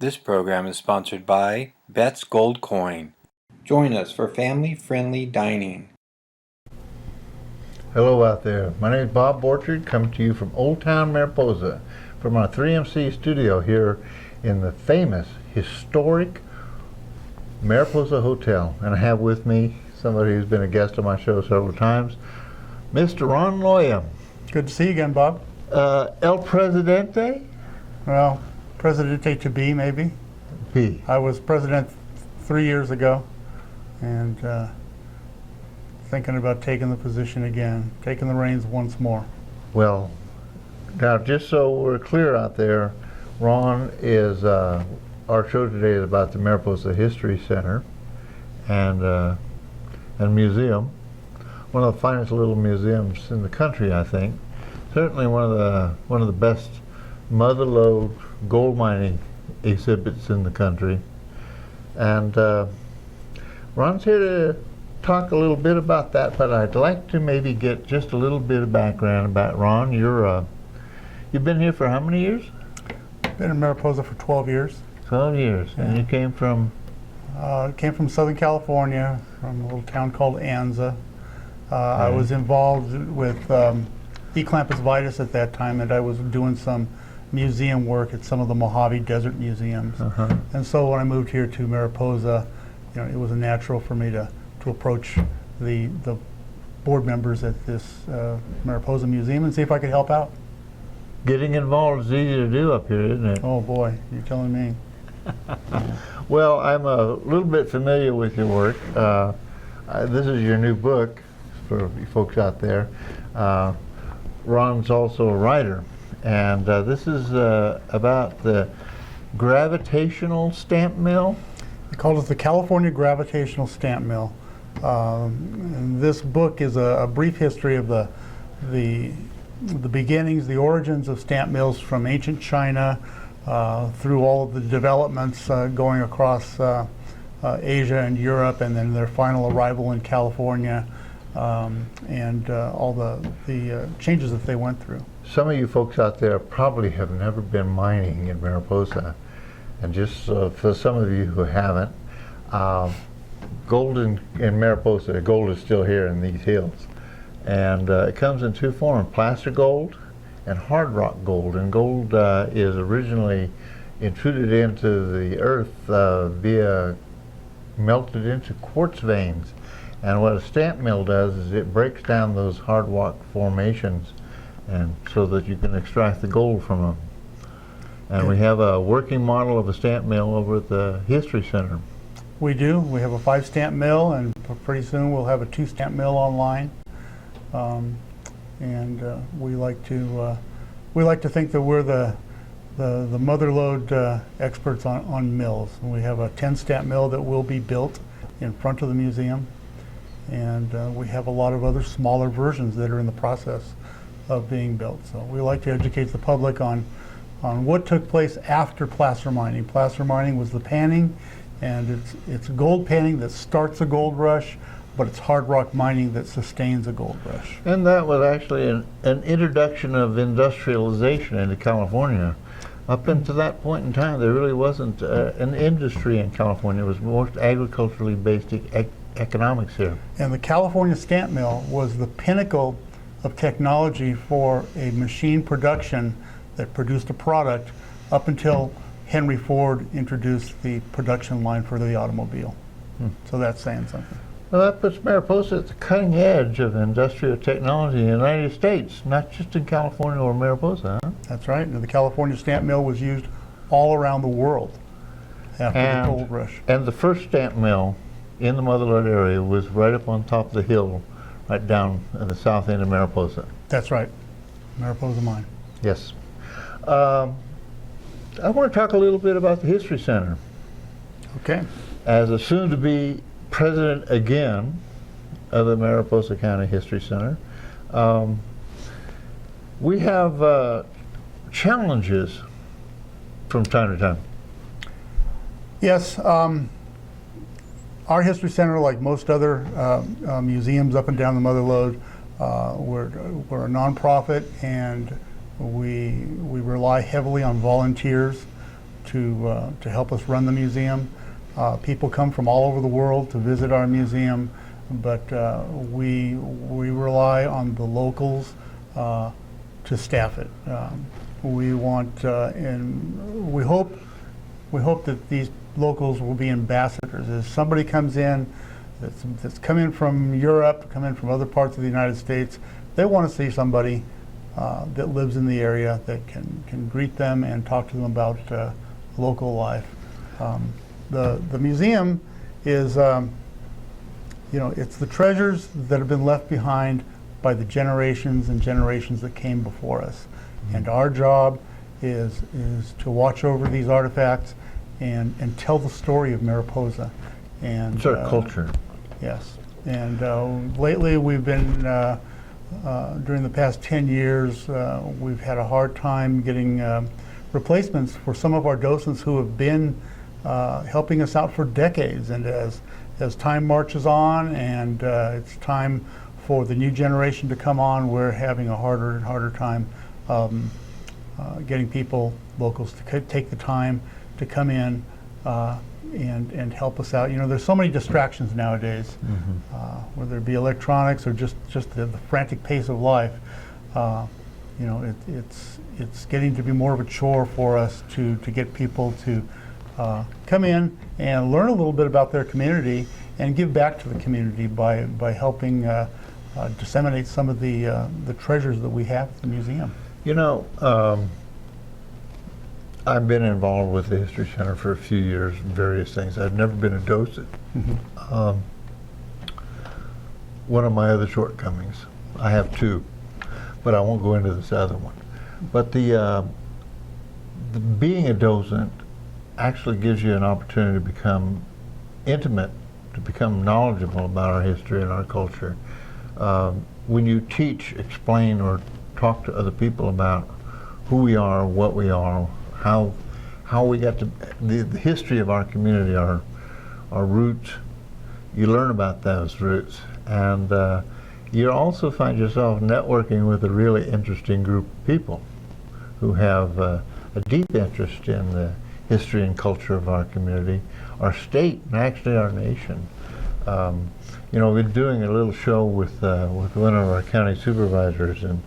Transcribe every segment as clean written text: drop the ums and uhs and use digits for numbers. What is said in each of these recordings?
This program is sponsored by Bet's Gold Coin. Join us for family-friendly dining. Hello out there. My name is Bob Borchard, coming to you from Old Town Mariposa, from our 3MC studio here in the famous, historic Mariposa Hotel. And I have with me somebody who's been a guest on my show several times, Mr. Ron Loya. Good to see you again, Bob. El Presidente? Well, Presidente to be, maybe. P. I was president 3 years ago, and thinking about taking the position again, taking the reins once more. Well, now just so we're clear out there, Ron is, our show today is about the Mariposa History Center and museum. One of the finest little museums in the country, I think. Certainly one of the best mother-lode gold mining exhibits in the country. And Ron's here to talk a little bit about that, but I'd like to maybe get just a little bit of background about Ron. You've been here for how many years? Been in Mariposa for 12 years. 12 years. Yeah. And you came from? Came from Southern California, from a little town called Anza. I was involved with eclampus vitus at that time, and I was doing some museum work at some of the Mojave Desert museums. And so when I moved here to Mariposa, it was a natural for me to approach the board members at this Mariposa Museum and see if I could help out. Getting involved is easy to do up here, isn't it? Oh boy, you're telling me. Well, I'm a little bit familiar with your work. This is your new book for you folks out there. Ron's also a writer, and this is about the gravitational stamp mill. They call it the California Gravitational Stamp Mill. And this book is a brief history of the beginnings, the origins of stamp mills from ancient China through all of the developments going across Asia and Europe, and then their final arrival in California, and all the changes that they went through. Some of you folks out there probably have never been mining in Mariposa, and just for some of you who haven't, gold in Mariposa, gold is still here in these hills, and it comes in two forms: placer gold and hard rock gold. And gold is originally intruded into the earth via melted into quartz veins. And what a stamp mill does is it breaks down those hard rock formations, and so that you can extract the gold from them. And we have a working model of a stamp mill over at the History Center. We do. We have a 5 stamp mill, and pretty soon we'll have a 2 stamp mill online. We like to think that we're the mother-lode experts on mills. And we have a 10 stamp mill that will be built in front of the museum, and we have a lot of other smaller versions that are in the process of being built. So we like to educate the public on what took place after placer mining. Placer mining was the panning, and it's gold panning that starts a gold rush, but it's hard rock mining that sustains a gold rush. And that was actually an introduction of industrialization into California. Up until that point in time, there really wasn't an industry in California. It was more agriculturally based economics here. And the California Stamp Mill was the pinnacle of technology for a machine production that produced a product up until Henry Ford introduced the production line for the automobile. So that's saying something. Well, that puts Mariposa at the cutting edge of industrial technology in the United States, not just in California or Mariposa. Huh? That's right. And the California Stamp Mill was used all around the world after the gold rush. And the first stamp mill in the Motherlode area was right up on top of the hill, right down in the south end of Mariposa. That's right. Mariposa Mine. Yes. I want to talk a little bit about the History Center. Okay. As a soon-to-be president again of the Mariposa County History Center, we have challenges from time to time. Yes. Our History Center, like most other museums up and down the Motherlode, we're a nonprofit, and we rely heavily on volunteers to help us run the museum. People come from all over the world to visit our museum, but we rely on the locals to staff it. We want and we hope that these locals will be ambassadors. As somebody comes in that's coming from Europe, coming from other parts of the United States, they want to see somebody that lives in the area that can greet them and talk to them about local life. The museum is, it's the treasures that have been left behind by the generations and generations that came before us. And our job is to watch over these artifacts and tell the story of Mariposa. And It's our culture. yes. And lately we've been, during the past 10 years, we've had a hard time getting replacements for some of our docents who have been helping us out for decades. And as time marches on and it's time for the new generation to come on, we're having a harder and harder time getting people, locals, to take the time to come in and help us out. There's so many distractions nowadays, whether it be electronics or just the frantic pace of life. It's getting to be more of a chore for us to get people to come in and learn a little bit about their community and give back to the community by helping disseminate some of the treasures that we have at the museum. I've been involved with the History Center for a few years in various things. I've never been a docent. One of my other shortcomings, I have two, but I won't go into this other one. But the being a docent actually gives you an opportunity to become intimate, to become knowledgeable about our history and our culture. When you teach, explain, or talk to other people about who we are, what we are, how we got to the history of our community, our roots, you learn about those roots, and you also find yourself networking with a really interesting group of people who have a deep interest in the history and culture of our community, our state, and actually our nation. We're doing a little show with one of our county supervisors, and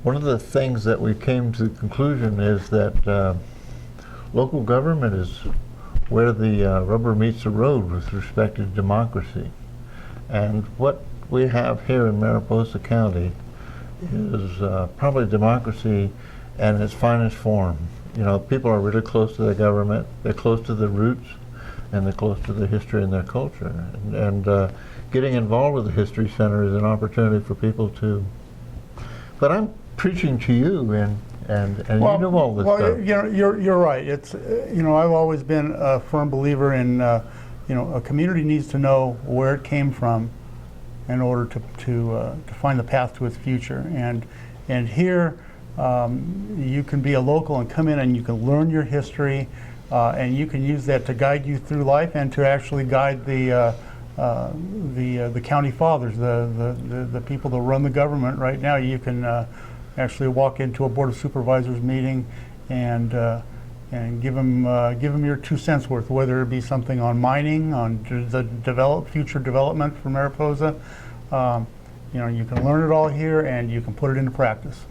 one of the things that we came to the conclusion is that local government is where the rubber meets the road with respect to democracy. And what we have here in Mariposa County is probably democracy in its finest form. People are really close to the government, they're close to the roots, and they're close to their history and their culture. And getting involved with the History Center is an opportunity for people to. But I'm preaching to you, and you know all this stuff. You're right. It's I've always been a firm believer in a community needs to know where it came from in order to find the path to its future. And here you can be a local and come in and you can learn your history, and you can use that to guide you through life and to actually guide the county fathers, the people that run the government right now. You can actually walk into a Board of Supervisors meeting and give them your 2 cents worth, whether it be something on mining, on the future development for Mariposa. You can learn it all here and you can put it into practice.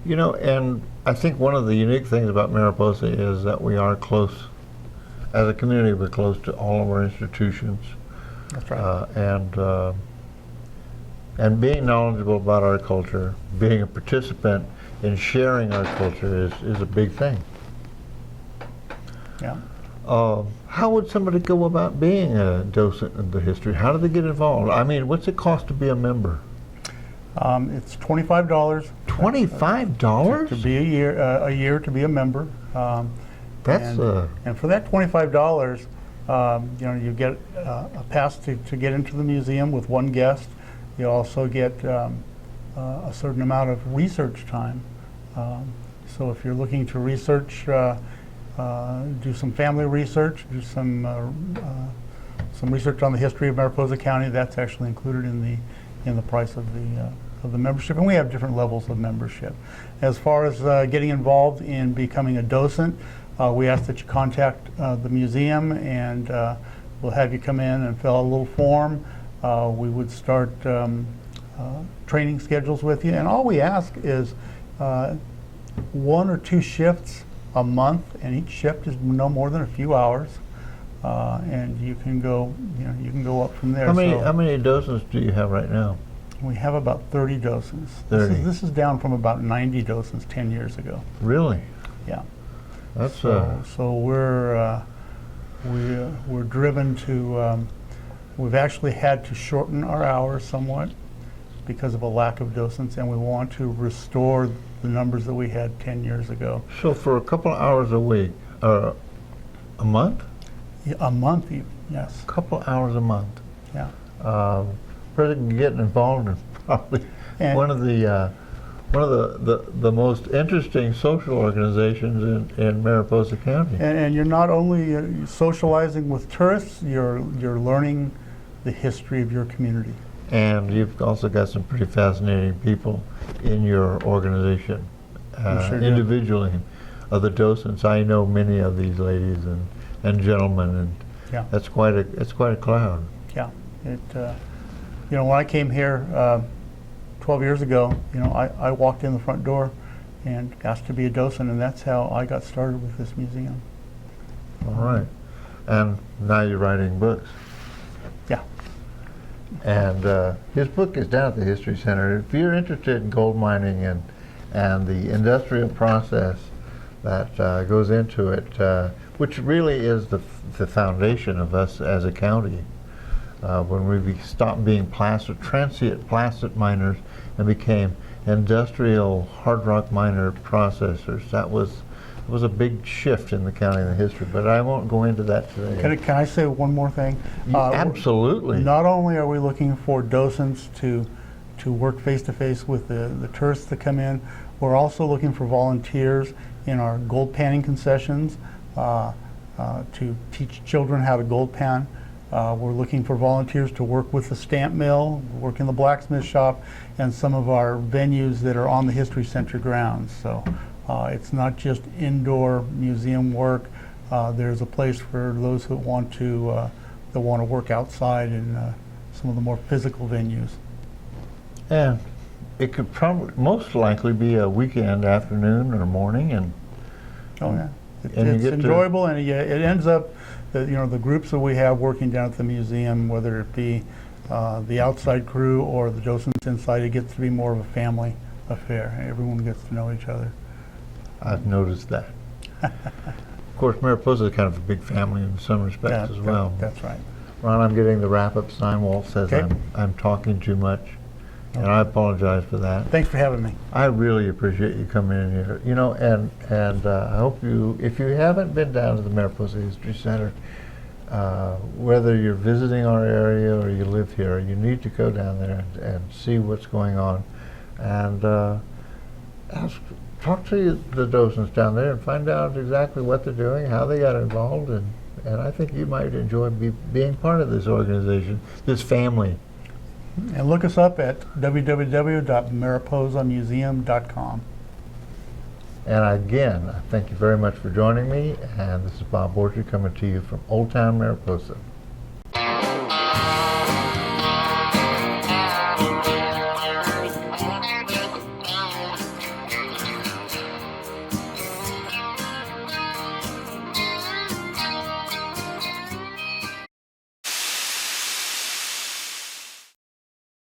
And I think one of the unique things about Mariposa is that we are close, as a community, we're close to all of our institutions. That's right. And being knowledgeable about our culture, being a participant in sharing our culture is a big thing. Yeah. How would somebody go about being a docent of the history? How do they get involved? I mean, what's it cost to be a member? It's $25. $25 to be a year to be a member. That's and for that $25, you get a pass to get into the museum with one guest. You also get a certain amount of research time. So if you're looking to research, do some family research, do some research on the history of Mariposa County, that's actually included in the price of of the membership, and we have different levels of membership. As far as getting involved in becoming a docent, we ask that you contact the museum, and we'll have you come in and fill out a little form. We would start training schedules with you, and all we ask is 1 or 2 shifts a month, and each shift is no more than a few hours, and you can go up from there. How many docents do you have right now? We have about 30 docents. 30. This is down from about 90 docents 10 years ago. Really? Yeah. That's So we're driven to. We've actually had to shorten our hours somewhat because of a lack of docents, and we want to restore the numbers that we had 10 years ago. so for a couple of hours a week, a month? Yeah, a month, yes. A couple of hours a month. Yeah. Person can get involved in probably And- one of the most interesting social organizations in Mariposa County. And you're not only socializing with tourists, you're learning the history of your community. And you've also got some pretty fascinating people in your organization, sure do. individually. Of the docents, I know many of these ladies and gentlemen, and Yeah. it's quite a cloud. Yeah. When I came here 12 years ago, I walked in the front door and asked to be a docent, and that's how I got started with this museum. All right, and now you're writing books. Yeah. And his book is down at the History Center. If you're interested in gold mining and the industrial process that goes into it, which really is the foundation of us as a county, when we stopped being transient placid miners and became industrial hard rock miner processors, that was a big shift in the county and the history, but I won't go into that today. Can I say one more thing? Absolutely. Not only are we looking for docents to work face-to-face with the tourists that come in, we're also looking for volunteers in our gold panning concessions to teach children how to gold pan. We're looking for volunteers to work with the stamp mill, work in the blacksmith shop, and some of our venues that are on the History Center grounds. So it's not just indoor museum work. There's a place for those who want to work outside in some of the more physical venues. And it could probably most likely be a weekend afternoon or morning, and Oh yeah, And you it's get to- enjoyable, and it ends up that the groups that we have working down at the museum, whether it be the outside crew or the docents inside, it gets to be more of a family affair. Everyone gets to know each other. I've noticed that. Of course, Mariposa is kind of a big family in some respects as well. That's right. Ron, I'm getting the wrap-up sign. Walt says Okay. I'm talking too much, and I apologize for that. Thanks for having me. I really appreciate you coming in here. And I hope if you haven't been down to the Mariposa History Center, whether you're visiting our area or you live here, you need to go down there and see what's going on, and talk to the docents down there and find out exactly what they're doing, how they got involved, and I think you might enjoy being part of this organization, this family. And look us up at www.mariposamuseum.com. And again, thank you very much for joining me, and this is Bob Borcher coming to you from Old Town Mariposa.